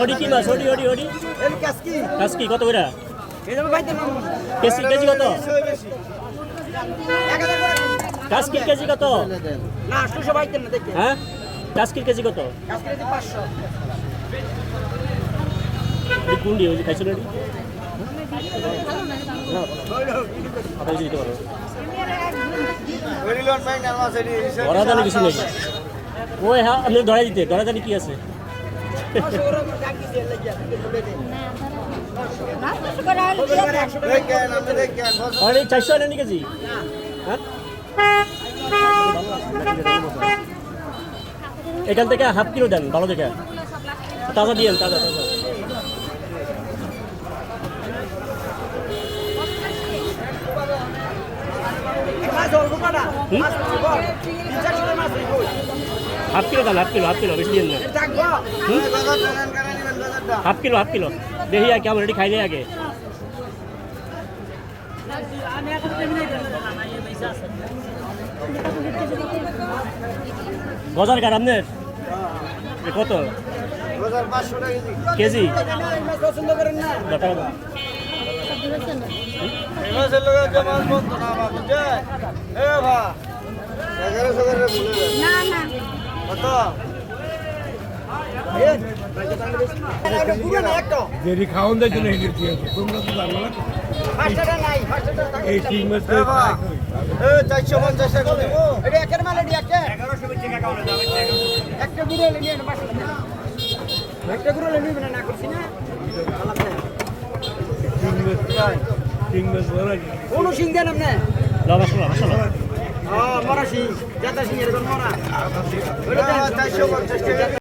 ওডি কি মাছ? ওডি ওডি ওডি কাসকি কত করে? কেজি কত? কাসকির কেজি কত? হ্যাঁ কাসকির কেজি কত? কুন্ডি ওই যে খাইছিল ধরা জানি কিছু নেই। ওই হ্যাঁ আপনি ধরা দিতে ধরা জানি কি আছে? অনেক 400 আনেন কেজি। হ্যাঁ এখান থেকে হাফ কিলো দেন ভালো দেখে, তাজা দিয়েন, তাজা তাজা। হাফ কিলো দেন, হাফ কিলো বেশি দিন না। হাফ কিলো দেখি আর কেমন, এটি খাইলে আগে। গজার কাঠ আপনার কত কেজি? খাওয়ান দেয় জন্য তোমরা তো জানো না এই ঠিক মাছ 450 টাকা এটা একের মাল এটি একটা 1100 একটা গুড়ো নিয়ে না পাশে একটা গুড়ো নিয়ে না করছি না সিং মাছ বড় কোন সিং দেন আপনি মরা সিং জাতা সিং এর মরা ওটা 450 টাকা